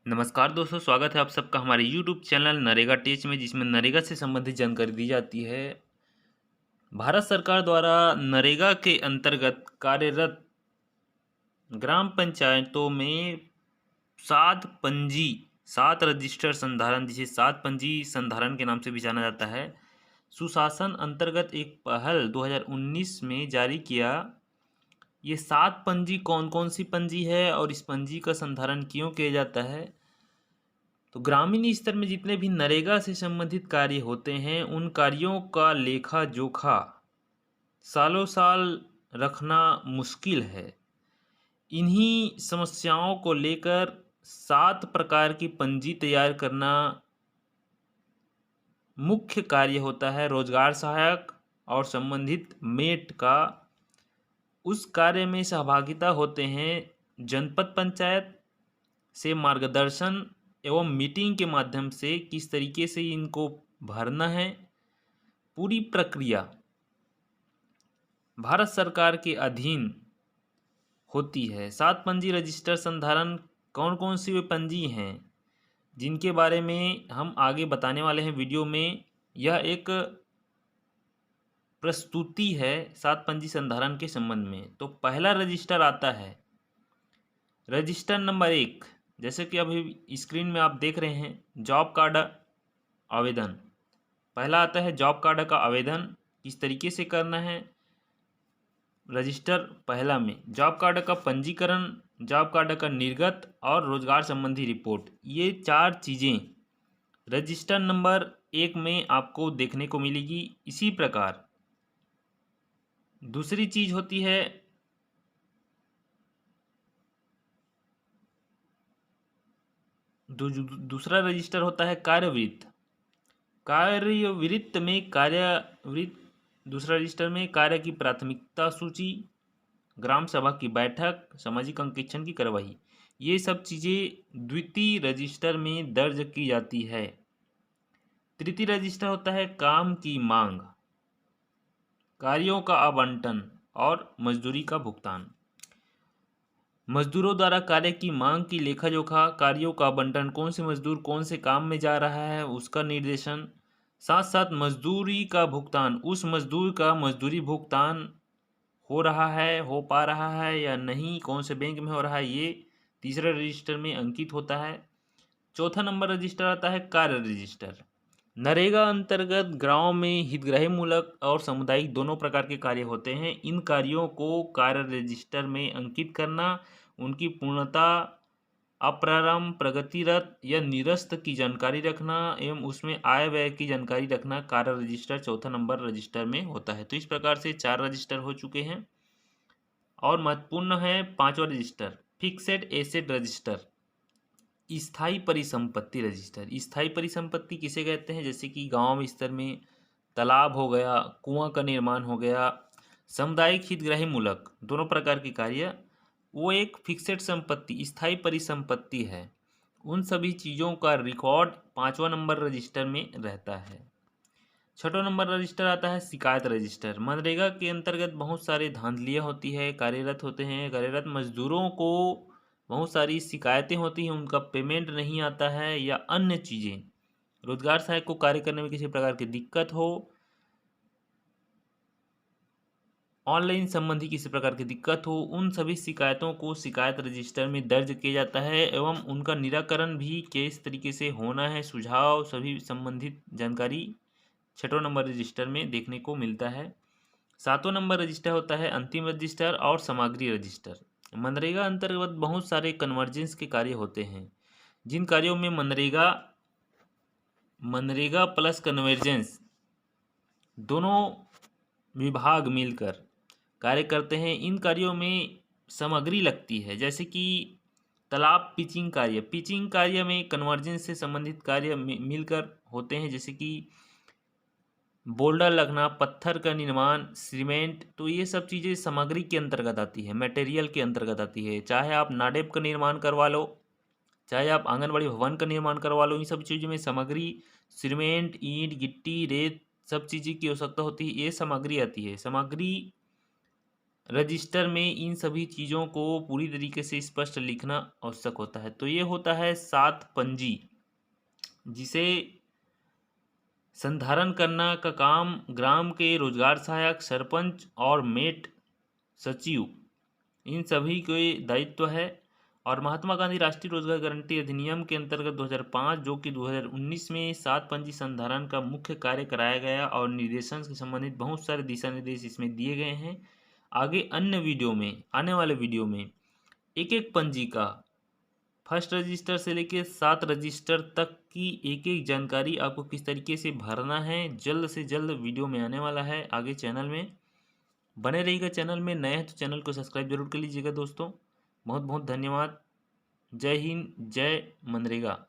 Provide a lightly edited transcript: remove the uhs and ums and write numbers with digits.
नमस्कार दोस्तों, स्वागत है आप सबका हमारे यूट्यूब चैनल नरेगा टेच में, जिसमें नरेगा से संबंधित जानकारी दी जाती है। भारत सरकार द्वारा नरेगा के अंतर्गत कार्यरत ग्राम पंचायतों में सात रजिस्टर संधारण, जिसे सात पंजी संधारण के नाम से भी जाना जाता है, सुशासन अंतर्गत एक पहल 2019 में जारी किया। ये सात पंजी कौन कौन सी पंजी है और इस पंजी का संधारण क्यों किया जाता है? तो ग्रामीण स्तर में जितने भी नरेगा से संबंधित कार्य होते हैं, उन कार्यों का लेखा जोखा सालों साल रखना मुश्किल है। इन्हीं समस्याओं को लेकर सात प्रकार की पंजी तैयार करना मुख्य कार्य होता है रोजगार सहायक और संबंधित मेट का। उस कार्य में सहभागिता होते हैं जनपद पंचायत से मार्गदर्शन एवं मीटिंग के माध्यम से किस तरीके से इनको भरना है। पूरी प्रक्रिया भारत सरकार के अधीन होती है। सात पंजी रजिस्टर संधारण कौन कौन सी वे पंजी हैं जिनके बारे में हम आगे बताने वाले हैं वीडियो में। यह एक प्रस्तुति है सात पंजी संधारण के संबंध में। तो पहला रजिस्टर आता है रजिस्टर नंबर 1, जैसे कि अभी स्क्रीन में आप देख रहे हैं, जॉब कार्ड आवेदन। पहला आता है जॉब कार्ड का आवेदन किस तरीके से करना है। रजिस्टर पहला में जॉब कार्ड का पंजीकरण, जॉब कार्ड का निर्गत और रोजगार संबंधी रिपोर्ट, ये चार चीज़ें रजिस्टर नंबर 1 में आपको देखने को मिलेगी। इसी प्रकार दूसरी चीज होती है दूसरा रजिस्टर होता है कार्यवृत्त। कार्यवृत्त में दूसरा रजिस्टर में कार्य की प्राथमिकता सूची, ग्राम सभा की बैठक, सामाजिक अंकेक्षण की कार्यवाही, ये सब चीज़ें द्वितीय रजिस्टर में दर्ज की जाती है। तृतीय रजिस्टर होता है काम की मांग, कार्यों का आवंटन और मजदूरी का भुगतान। मजदूरों द्वारा कार्य की मांग की लेखा जोखा, कार्यों का आवंटन, कौन से मजदूर कौन से काम में जा रहा है उसका निर्देशन, साथ साथ मजदूरी का भुगतान, उस मजदूर का मजदूरी भुगतान हो रहा है, हो पा रहा है या नहीं, कौन से बैंक में हो रहा है, ये तीसरे रजिस्टर में अंकित होता है। चौथा नंबर रजिस्टर आता है कार्य रजिस्टर। नरेगा अंतर्गत गांव में हितग्राही मूलक और सामुदायिक दोनों प्रकार के कार्य होते हैं। इन कार्यों को कार्य रजिस्टर में अंकित करना, उनकी पूर्णता, अप्रारंभ, प्रगतिरत या निरस्त की जानकारी रखना एवं उसमें आय व्यय की जानकारी रखना कार्य रजिस्टर चौथा नंबर रजिस्टर में होता है। तो इस प्रकार से चार रजिस्टर हो चुके हैं। और महत्वपूर्ण है पांचवा रजिस्टर फिक्सेड एसेट रजिस्टर, स्थायी परिसंपत्ति रजिस्टर। स्थायी परिसंपत्ति किसे कहते हैं? जैसे कि गांव स्तर में तालाब हो गया, कुआं का निर्माण हो गया, सामुदायिक हितग्राही मूलक दोनों प्रकार के कार्य, वो एक फिक्सेड संपत्ति स्थायी परिसंपत्ति है। उन सभी चीज़ों का रिकॉर्ड पांचवा नंबर रजिस्टर में रहता है। छठा नंबर रजिस्टर आता है शिकायत रजिस्टर। मनरेगा के अंतर्गत बहुत सारे धांधलियाँ होती है, कार्यरत होते हैं, कार्यरत मजदूरों को बहुत सारी शिकायतें होती हैं, उनका पेमेंट नहीं आता है या अन्य चीज़ें, रोजगार सहायक को कार्य करने में किसी प्रकार की दिक्कत हो, ऑनलाइन संबंधी किसी प्रकार की दिक्कत हो, उन सभी शिकायतों को शिकायत रजिस्टर में दर्ज किया जाता है एवं उनका निराकरण भी किस तरीके से होना है, सुझाव, सभी संबंधित जानकारी छठों नंबर रजिस्टर में देखने को मिलता है। सातों नंबर रजिस्टर होता है अंतिम रजिस्टर और सामग्री रजिस्टर। मनरेगा अंतर्गत बहुत सारे कन्वर्जेंस के कार्य होते हैं, जिन कार्यों में मनरेगा प्लस कन्वर्जेंस दोनों विभाग मिलकर कार्य करते हैं। इन कार्यों में सामग्री लगती है, जैसे कि तालाब पिचिंग कार्य में कन्वर्जेंस से संबंधित कार्य मिलकर होते हैं, जैसे कि बोल्डर लगना, पत्थर का निर्माण, सीमेंट, तो ये सब चीज़ें सामग्री के अंतर्गत आती है, मटेरियल के अंतर्गत आती है। चाहे आप नाडेप का निर्माण करवा लो, चाहे आप आंगनबाड़ी भवन का निर्माण करवा लो, इन सब चीज़ों में सामग्री सीमेंट, ईंट, गिट्टी, रेत, सब चीज़ें की आवश्यकता होती है, ये सामग्री आती है। सामग्री रजिस्टर में इन सभी चीज़ों को पूरी तरीके से स्पष्ट लिखना आवश्यक होता है। तो ये होता है 7 पंजी, जिसे संधारण करना का काम ग्राम के रोजगार सहायक, सरपंच और मेट सचिव, इन सभी के दायित्व है। और महात्मा गांधी राष्ट्रीय रोजगार गारंटी अधिनियम के अंतर्गत 2005 जो कि 2019 में 7 पंजी संधारण का मुख्य कार्य कराया गया और निर्देशन से संबंधित बहुत सारे दिशा निर्देश इसमें दिए गए हैं। आगे अन्य वीडियो में, आने वाले वीडियो में एक एक पंजी का फर्स्ट रजिस्टर से लेकर 7 रजिस्टर तक की एक एक जानकारी आपको किस तरीके से भरना है, जल्द से जल्द वीडियो में आने वाला है। आगे चैनल में बने रहिएगा। चैनल में नए हैं तो चैनल को सब्सक्राइब जरूर कर लीजिएगा दोस्तों। बहुत बहुत धन्यवाद। जय हिंद, जय मनरेगा।